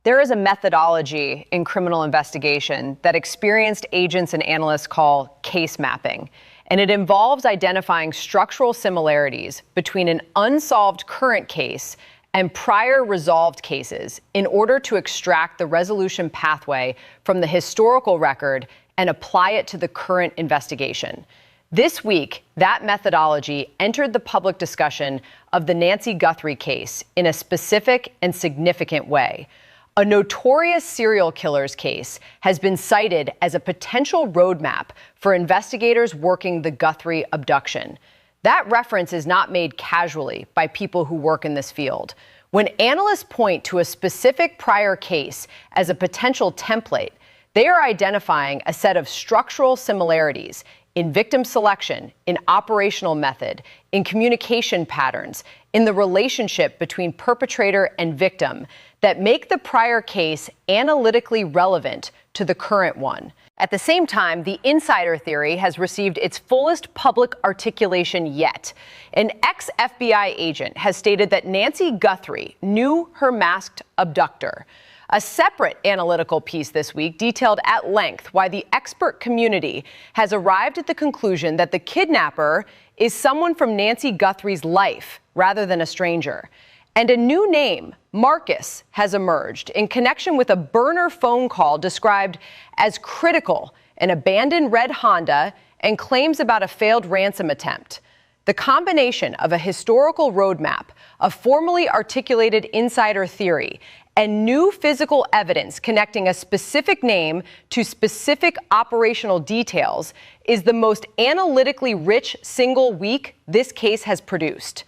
There is a methodology in criminal investigation that experienced agents and analysts call case mapping, and it involves identifying structural similarities between an unsolved current case and prior resolved cases in order to extract the resolution pathway from the historical record and apply it to the current investigation. This week, that methodology entered the public discussion of the Nancy Guthrie case in a specific and significant way. A notorious serial killer's case has been cited as a potential roadmap for investigators working the Guthrie abduction. That reference is not made casually by people who work in this field. When analysts point to a specific prior case as a potential template, they are identifying a set of structural similarities in victim selection, in operational method, in communication patterns, in the relationship between perpetrator and victim that make the prior case analytically relevant to the current one. At the same time, the insider theory has received its fullest public articulation yet. An ex-FBI agent has stated that Nancy Guthrie knew her masked abductor. A separate analytical piece this week detailed at length why the expert community has arrived at the conclusion that the kidnapper is someone from Nancy Guthrie's life rather than a stranger. And a new name, Marcus, has emerged in connection with a burner phone call described as critical, an abandoned red Honda, and claims about a failed ransom attempt. The combination of a historical roadmap, a formally articulated insider theory, and new physical evidence connecting a specific name to specific operational details is the most analytically rich single week this case has produced.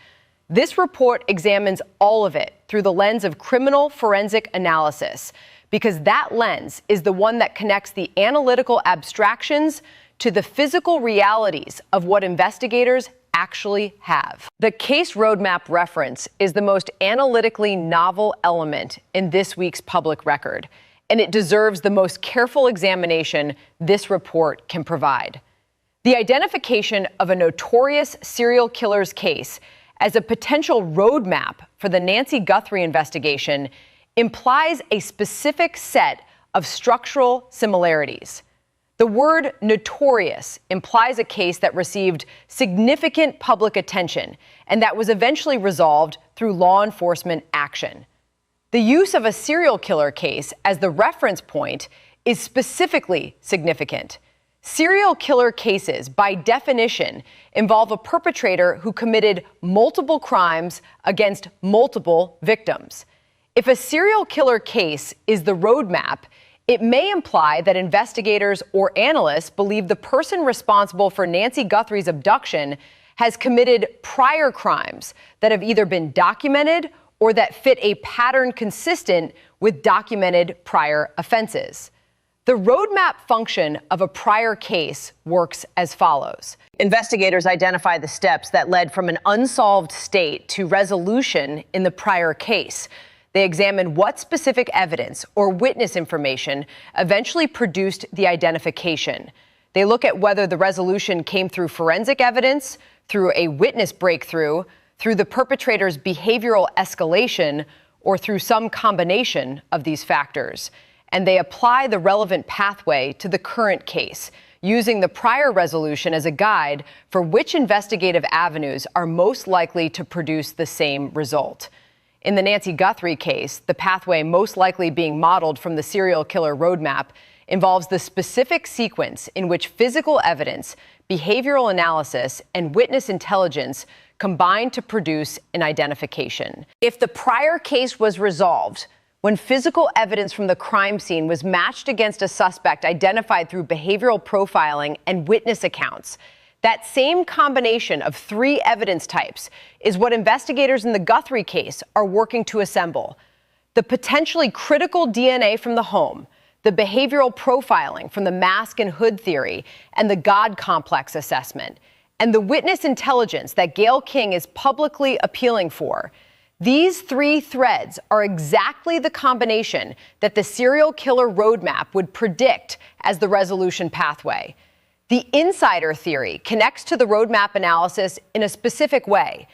This report examines all of it through the lens of criminal forensic analysis, because that lens is the one that connects the analytical abstractions to the physical realities of what investigators actually have. The case roadmap reference is the most analytically novel element in this week's public record, and it deserves the most careful examination this report can provide. The identification of a notorious serial killer's case as a potential roadmap for the Nancy Guthrie investigation implies a specific set of structural similarities. The word notorious implies a case that received significant public attention and that was eventually resolved through law enforcement action. The use of a serial killer case as the reference point is specifically significant. Serial killer cases, by definition, involve a perpetrator who committed multiple crimes against multiple victims. If a serial killer case is the roadmap, it may imply that investigators or analysts believe the person responsible for Nancy Guthrie's abduction has committed prior crimes that have either been documented or that fit a pattern consistent with documented prior offenses. The roadmap function of a prior case works as follows. Investigators identify the steps that led from an unsolved state to resolution in the prior case. They examine what specific evidence or witness information eventually produced the identification. They look at whether the resolution came through forensic evidence, through a witness breakthrough, through the perpetrator's behavioral escalation, or through some combination of these factors. And they apply the relevant pathway to the current case, using the prior resolution as a guide for which investigative avenues are most likely to produce the same result. In the Nancy Guthrie case, the pathway most likely being modeled from the serial killer roadmap involves the specific sequence in which physical evidence, behavioral analysis, and witness intelligence combine to produce an identification. If the prior case was resolved when physical evidence from the crime scene was matched against a suspect identified through behavioral profiling and witness accounts, that same combination of three evidence types is what investigators in the Guthrie case are working to assemble. The potentially critical DNA from the home, the behavioral profiling from the mask and hood theory and the God complex assessment, and the witness intelligence that Gayle King is publicly appealing for. These three threads are exactly the combination that the serial killer roadmap would predict as the resolution pathway. The insider theory connects to the roadmap analysis in a specific way.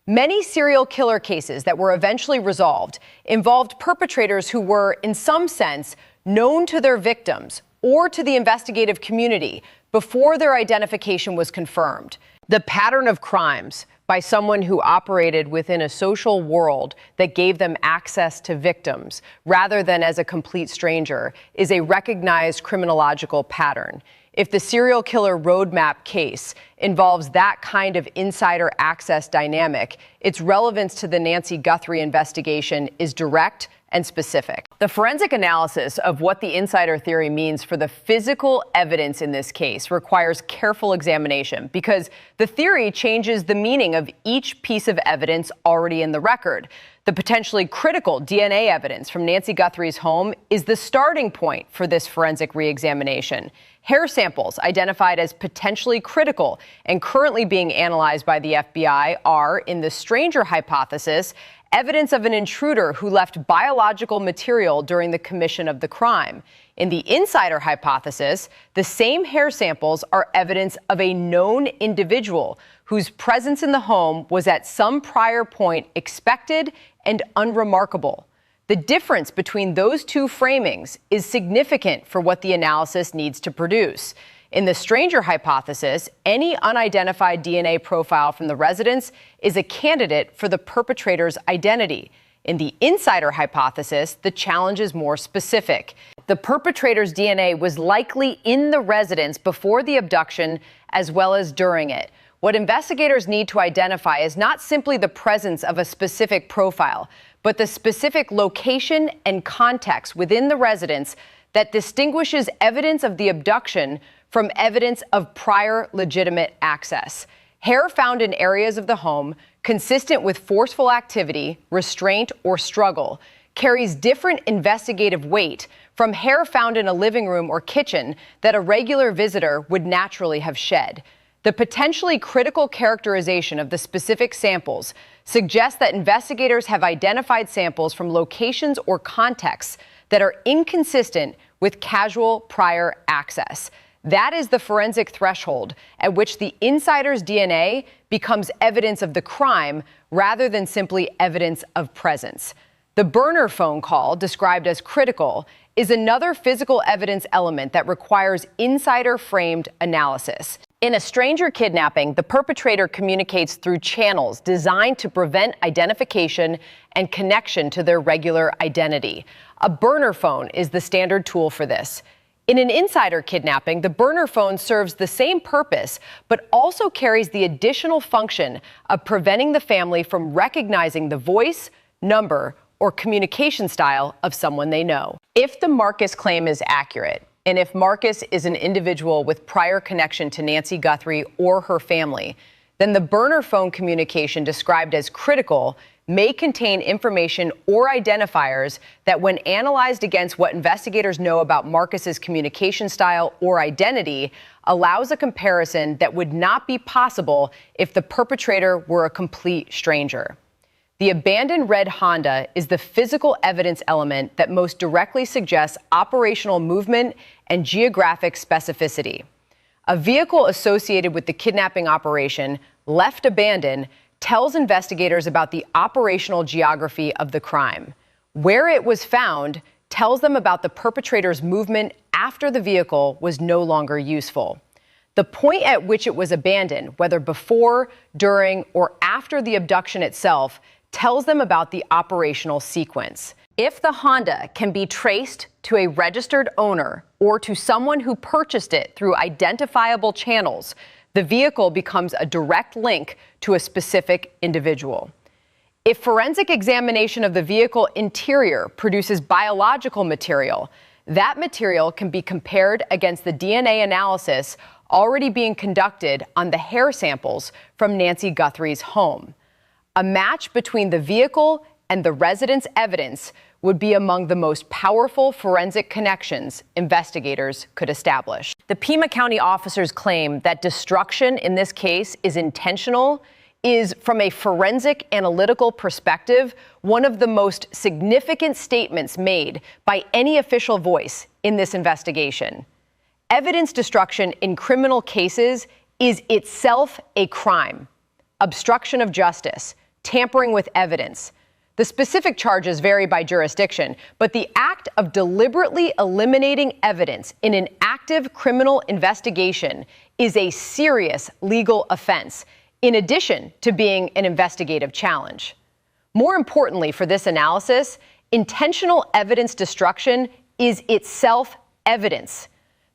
Many serial killer cases that were eventually resolved involved perpetrators who were, in some sense, known to their victims or to the investigative community before their identification was confirmed. The pattern of crimes by someone who operated within a social world that gave them access to victims rather than as a complete stranger is a recognized criminological pattern. If the serial killer roadmap case involves that kind of insider access dynamic, its relevance to the Nancy Guthrie investigation is direct and specific. The forensic analysis of what the insider theory means for the physical evidence in this case requires careful examination because the theory changes the meaning of each piece of evidence already in the record. The potentially critical DNA evidence from Nancy Guthrie's home is the starting point for this forensic reexamination. Hair samples identified as potentially critical and currently being analyzed by the FBI are, in the stranger hypothesis, evidence of an intruder who left biological material during the commission of the crime. In the insider hypothesis, the same hair samples are evidence of a known individual whose presence in the home was at some prior point expected and unremarkable. The difference between those two framings is significant for what the analysis needs to produce. In the stranger hypothesis, any unidentified DNA profile from the residence is a candidate for the perpetrator's identity. In the insider hypothesis, the challenge is more specific. The perpetrator's DNA was likely in the residence before the abduction as well as during it. What investigators need to identify is not simply the presence of a specific profile, but the specific location and context within the residence that distinguishes evidence of the abduction from evidence of prior legitimate access. Hair found in areas of the home consistent with forceful activity, restraint, or struggle carries different investigative weight from hair found in a living room or kitchen that a regular visitor would naturally have shed. The potentially critical characterization of the specific samples suggests that investigators have identified samples from locations or contexts that are inconsistent with casual prior access. That is the forensic threshold at which the insider's DNA becomes evidence of the crime rather than simply evidence of presence. The burner phone call, described as critical, is another physical evidence element that requires insider-framed analysis. In a stranger kidnapping, the perpetrator communicates through channels designed to prevent identification and connection to their regular identity. A burner phone is the standard tool for this. In an insider kidnapping, the burner phone serves the same purpose, but also carries the additional function of preventing the family from recognizing the voice, number, or communication style of someone they know. If the Marcus claim is accurate, and if Marcus is an individual with prior connection to Nancy Guthrie or her family, then the burner phone communication described as critical may contain information or identifiers that, when analyzed against what investigators know about Marcus's communication style or identity, allows a comparison that would not be possible if the perpetrator were a complete stranger. The abandoned red Honda is the physical evidence element that most directly suggests operational movement and geographic specificity. A vehicle associated with the kidnapping operation, left abandoned, tells investigators about the operational geography of the crime. Where it was found tells them about the perpetrator's movement after the vehicle was no longer useful. The point at which it was abandoned, whether before, during, or after the abduction itself, tells them about the operational sequence. If the Honda can be traced to a registered owner or to someone who purchased it through identifiable channels, the vehicle becomes a direct link to a specific individual. If forensic examination of the vehicle interior produces biological material, that material can be compared against the DNA analysis already being conducted on the hair samples from Nancy Guthrie's home. A match between the vehicle and the resident's evidence would be among the most powerful forensic connections investigators could establish. The Pima County officers claim that destruction in this case is intentional, is, from a forensic analytical perspective, one of the most significant statements made by any official voice in this investigation. Evidence destruction in criminal cases is itself a crime. Obstruction of justice, tampering with evidence. The specific charges vary by jurisdiction, but the act of deliberately eliminating evidence in an active criminal investigation is a serious legal offense, in addition to being an investigative challenge. More importantly for this analysis, intentional evidence destruction is itself evidence.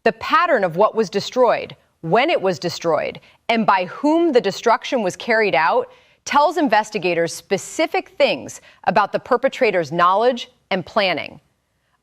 The pattern of what was destroyed, when it was destroyed, and by whom the destruction was carried out tells investigators specific things about the perpetrator's knowledge and planning.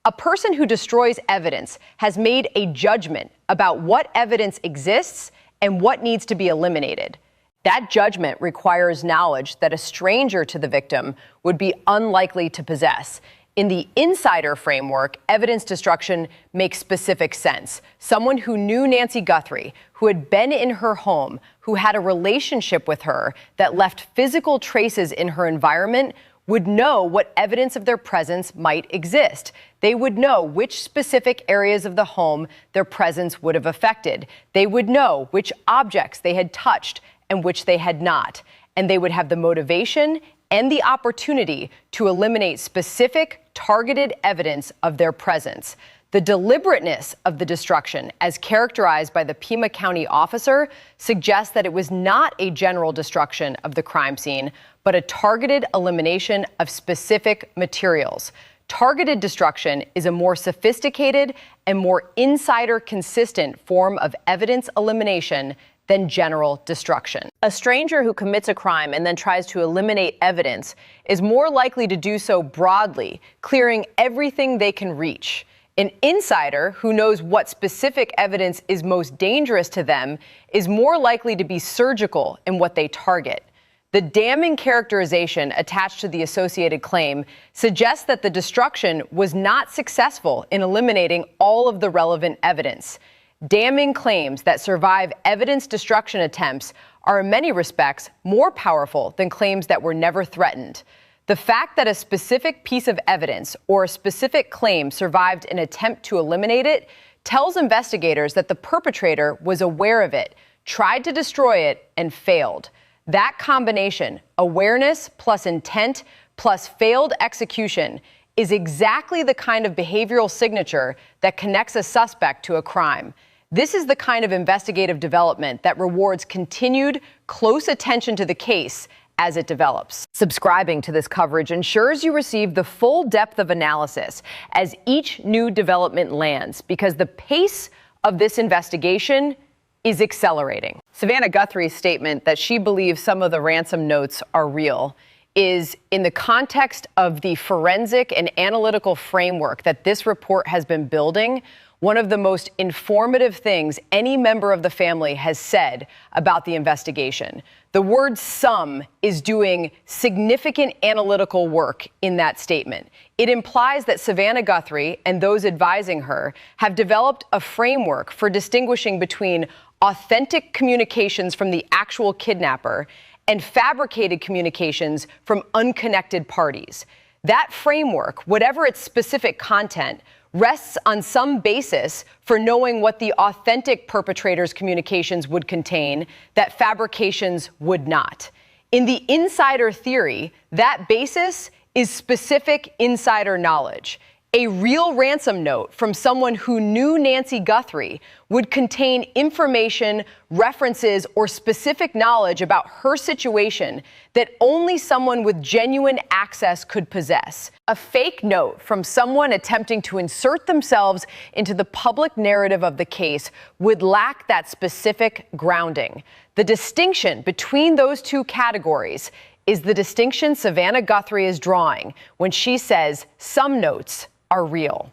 A person who destroys evidence has made a judgment about what evidence exists and what needs to be eliminated. That judgment requires knowledge that a stranger to the victim would be unlikely to possess. In the insider framework, evidence destruction makes specific sense. Someone who knew Nancy Guthrie, who had been in her home, who had a relationship with her that left physical traces in her environment, would know what evidence of their presence might exist. They would know which specific areas of the home their presence would have affected. They would know which objects they had touched and which they had not. And they would have the motivation and the opportunity to eliminate specific targeted evidence of their presence. The deliberateness of the destruction, as characterized by the Pima County officer, suggests that it was not a general destruction of the crime scene, but a targeted elimination of specific materials. Targeted destruction is a more sophisticated and more insider-consistent form of evidence elimination than general destruction. A stranger who commits a crime and then tries to eliminate evidence is more likely to do so broadly, clearing everything they can reach. An insider who knows what specific evidence is most dangerous to them is more likely to be surgical in what they target. The damning characterization attached to the associated claim suggests that the destruction was not successful in eliminating all of the relevant evidence. Damning claims that survive evidence destruction attempts are in many respects more powerful than claims that were never threatened. The fact that a specific piece of evidence or a specific claim survived an attempt to eliminate it tells investigators that the perpetrator was aware of it, tried to destroy it, and failed. That combination, awareness plus intent plus failed execution, is exactly the kind of behavioral signature that connects a suspect to a crime. This is the kind of investigative development that rewards continued close attention to the case as it develops. Subscribing to this coverage ensures you receive the full depth of analysis as each new development lands, because the pace of this investigation is accelerating. Savannah Guthrie's statement that she believes some of the ransom notes are real is, in the context of the forensic and analytical framework that this report has been building, one of the most informative things any member of the family has said about the investigation. The word some is doing significant analytical work in that statement. It implies that Savannah Guthrie and those advising her have developed a framework for distinguishing between authentic communications from the actual kidnapper and fabricated communications from unconnected parties. That framework, whatever its specific content, rests on some basis for knowing what the authentic perpetrator's communications would contain that fabrications would not. In the insider theory, that basis is specific insider knowledge. A real ransom note from someone who knew Nancy Guthrie would contain information, references, or specific knowledge about her situation that only someone with genuine access could possess. A fake note from someone attempting to insert themselves into the public narrative of the case would lack that specific grounding. The distinction between those two categories is the distinction Savannah Guthrie is drawing when she says some notes are real.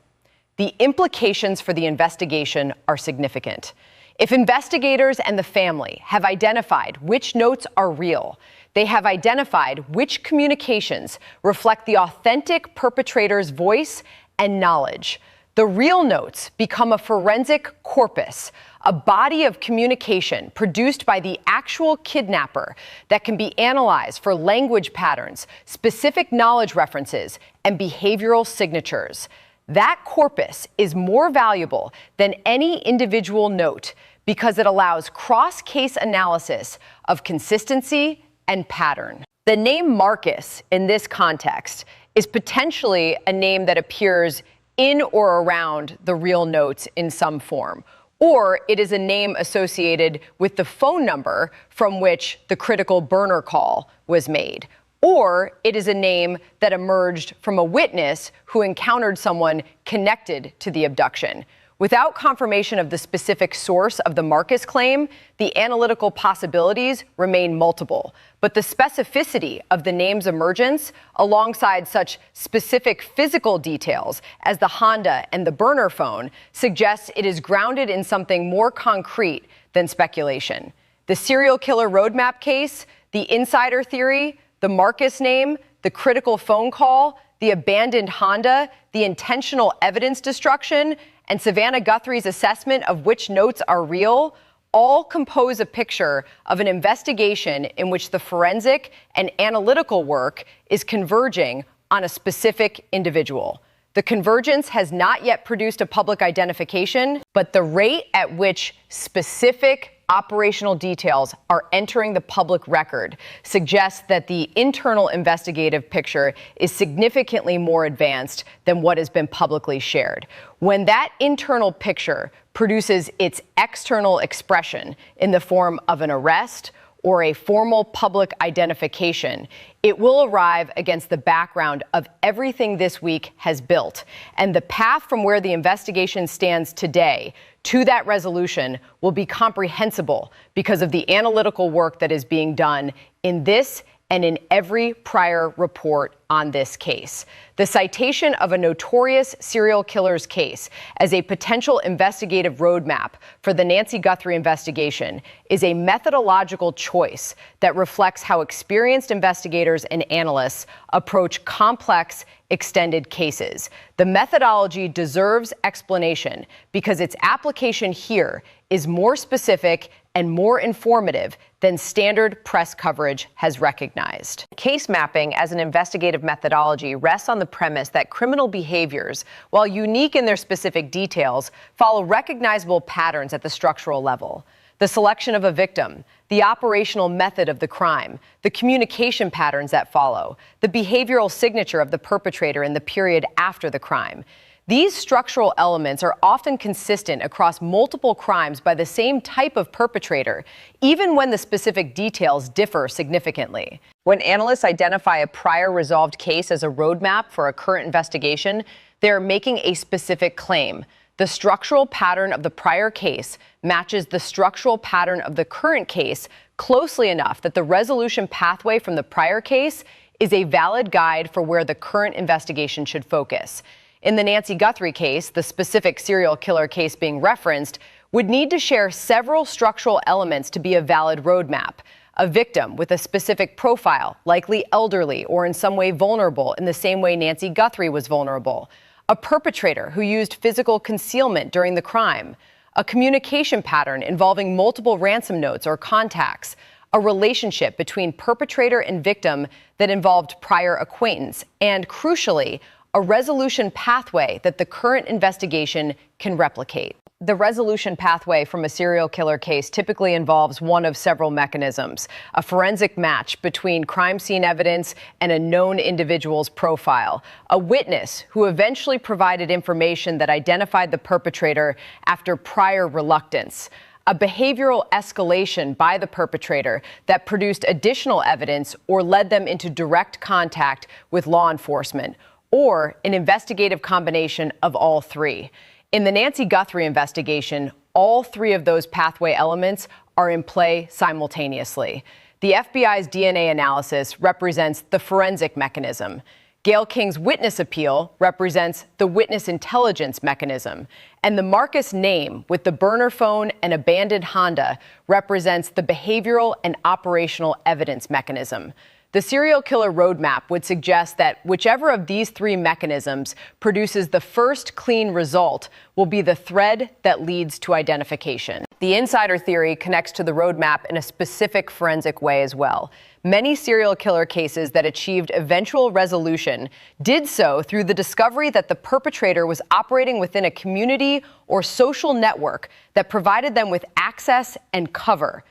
The implications for the investigation are significant. If investigators and the family have identified which notes are real, they have identified which communications reflect the authentic perpetrator's voice and knowledge. The real notes become a forensic corpus, a body of communication produced by the actual kidnapper that can be analyzed for language patterns, specific knowledge references, and behavioral signatures. That corpus is more valuable than any individual note because it allows cross-case analysis of consistency and pattern. The name Marcus in this context is potentially a name that appears in or around the real notes in some form, or it is a name associated with the phone number from which the critical burner call was made, or it is a name that emerged from a witness who encountered someone connected to the abduction. Without confirmation of the specific source of the Marcus claim, the analytical possibilities remain multiple. But the specificity of the name's emergence, alongside such specific physical details as the Honda and the burner phone, suggests it is grounded in something more concrete than speculation. The serial killer roadmap case, the insider theory, the Marcus name, the critical phone call, the abandoned Honda, the intentional evidence destruction, and Savannah Guthrie's assessment of which notes are real all compose a picture of an investigation in which the forensic and analytical work is converging on a specific individual. The convergence has not yet produced a public identification, but the rate at which specific operational details are entering the public record suggests that the internal investigative picture is significantly more advanced than what has been publicly shared. When that internal picture produces its external expression in the form of an arrest or a formal public identification, it will arrive against the background of everything this week has built. And the path from where the investigation stands today to that resolution will be comprehensible because of the analytical work that is being done in this and in every prior report on this case. The citation of a notorious serial killer's case as a potential investigative roadmap for the Nancy Guthrie investigation is a methodological choice that reflects how experienced investigators and analysts approach complex, extended cases. The methodology deserves explanation because its application here is more specific and more informative than standard press coverage has recognized. Case mapping as an investigative methodology rests on the premise that criminal behaviors, while unique in their specific details, follow recognizable patterns at the structural level. The selection of a victim, the operational method of the crime, the communication patterns that follow, the behavioral signature of the perpetrator in the period after the crime. These structural elements are often consistent across multiple crimes by the same type of perpetrator, even when the specific details differ significantly. When analysts identify a prior resolved case as a roadmap for a current investigation, they are making a specific claim. The structural pattern of the prior case matches the structural pattern of the current case closely enough that the resolution pathway from the prior case is a valid guide for where the current investigation should focus. In the Nancy Guthrie case, the specific serial killer case being referenced would need to share several structural elements to be a valid roadmap. A victim with a specific profile, likely elderly or in some way vulnerable in the same way Nancy Guthrie was vulnerable. A perpetrator who used physical concealment during the crime. A communication pattern involving multiple ransom notes or contacts. A relationship between perpetrator and victim that involved prior acquaintance. And crucially, a resolution pathway that the current investigation can replicate. The resolution pathway from a serial killer case typically involves one of several mechanisms: a forensic match between crime scene evidence and a known individual's profile, a witness who eventually provided information that identified the perpetrator after prior reluctance, a behavioral escalation by the perpetrator that produced additional evidence or led them into direct contact with law enforcement, or an investigative combination of all three. In the Nancy Guthrie investigation, all three of those pathway elements are in play simultaneously. The FBI's DNA analysis represents the forensic mechanism. Gayle King's witness appeal represents the witness intelligence mechanism. And the Marcus name with the burner phone and abandoned Honda represents the behavioral and operational evidence mechanism. The serial killer roadmap would suggest that whichever of these three mechanisms produces the first clean result will be the thread that leads to identification. The insider theory connects to the roadmap in a specific forensic way as well. Many serial killer cases that achieved eventual resolution did so through the discovery that the perpetrator was operating within a community or social network that provided them with access and cover.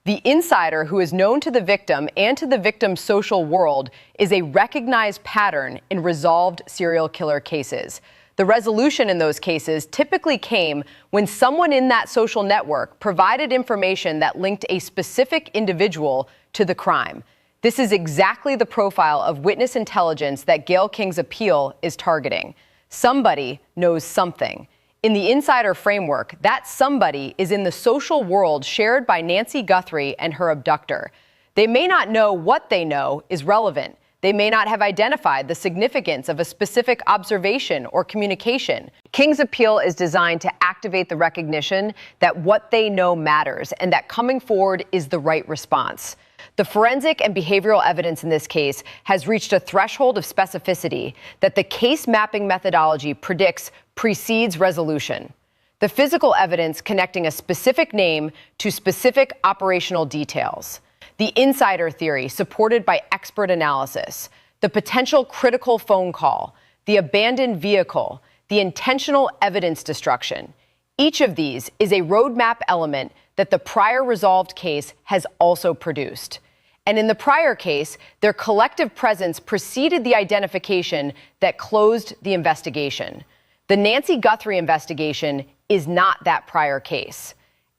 The insider who is known to the victim and to the victim's social world is a recognized pattern in resolved serial killer cases. The resolution in those cases typically came when someone in that social network provided information that linked a specific individual to the crime. This is exactly the profile of witness intelligence that Gayle King's appeal is targeting. Somebody knows something. In the insider framework, that somebody is in the social world shared by Nancy Guthrie and her abductor. They may not know what they know is relevant. They may not have identified the significance of a specific observation or communication. King's appeal is designed to activate the recognition that what they know matters and that coming forward is the right response. The forensic and behavioral evidence in this case has reached a threshold of specificity that the case mapping methodology predicts precedes resolution. The physical evidence connecting a specific name to specific operational details. The insider theory supported by expert analysis. The potential critical phone call. The abandoned vehicle. The intentional evidence destruction. Each of these is a roadmap element that the prior resolved case has also produced. And in the prior case, their collective presence preceded the identification that closed the investigation. The Nancy Guthrie investigation is not that prior case.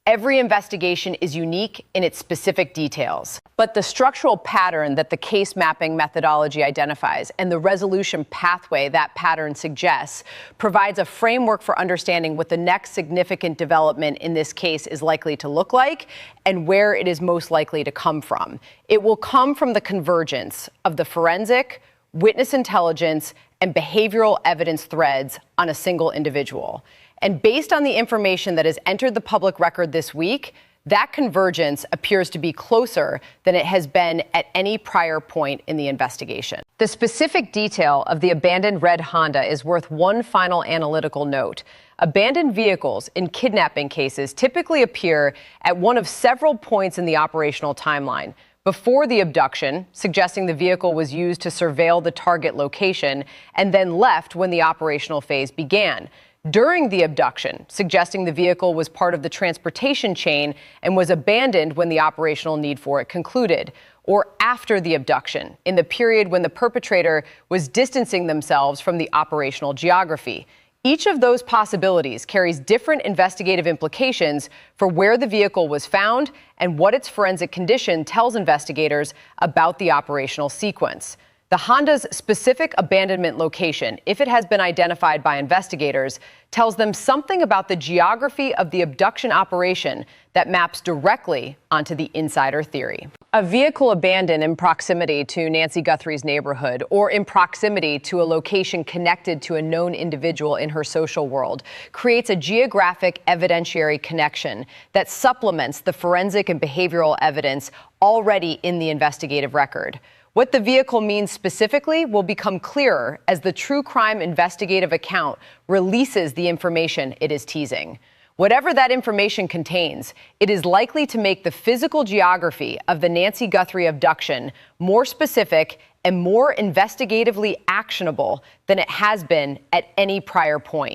Every investigation is unique in its specific details. But the structural pattern that the case mapping methodology identifies and the resolution pathway that pattern suggests provides a framework for understanding what the next significant development in this case is likely to look like and where it is most likely to come from. It will come from the convergence of the forensic, witness intelligence, and behavioral evidence threads on a single individual. And based on the information that has entered the public record this week, that convergence appears to be closer than it has been at any prior point in the investigation. The specific detail of the abandoned red Honda is worth one final analytical note. Abandoned vehicles in kidnapping cases typically appear at one of several points in the operational timeline. Before the abduction, suggesting the vehicle was used to surveil the target location, and then left when the operational phase began. During the abduction, suggesting the vehicle was part of the transportation chain and was abandoned when the operational need for it concluded. Or after the abduction, in the period when the perpetrator was distancing themselves from the operational geography. Each of those possibilities carries different investigative implications for where the vehicle was found and what its forensic condition tells investigators about the operational sequence. The Honda's specific abandonment location, if it has been identified by investigators, tells them something about the geography of the abduction operation that maps directly onto the insider theory. A vehicle abandoned in proximity to Nancy Guthrie's neighborhood or in proximity to a location connected to a known individual in her social world creates a geographic evidentiary connection that supplements the forensic and behavioral evidence already in the investigative record. What the vehicle means specifically will become clearer as the true crime investigative account releases the information it is teasing. Whatever that information contains, it is likely to make the physical geography of the Nancy Guthrie abduction more specific and more investigatively actionable than it has been at any prior point.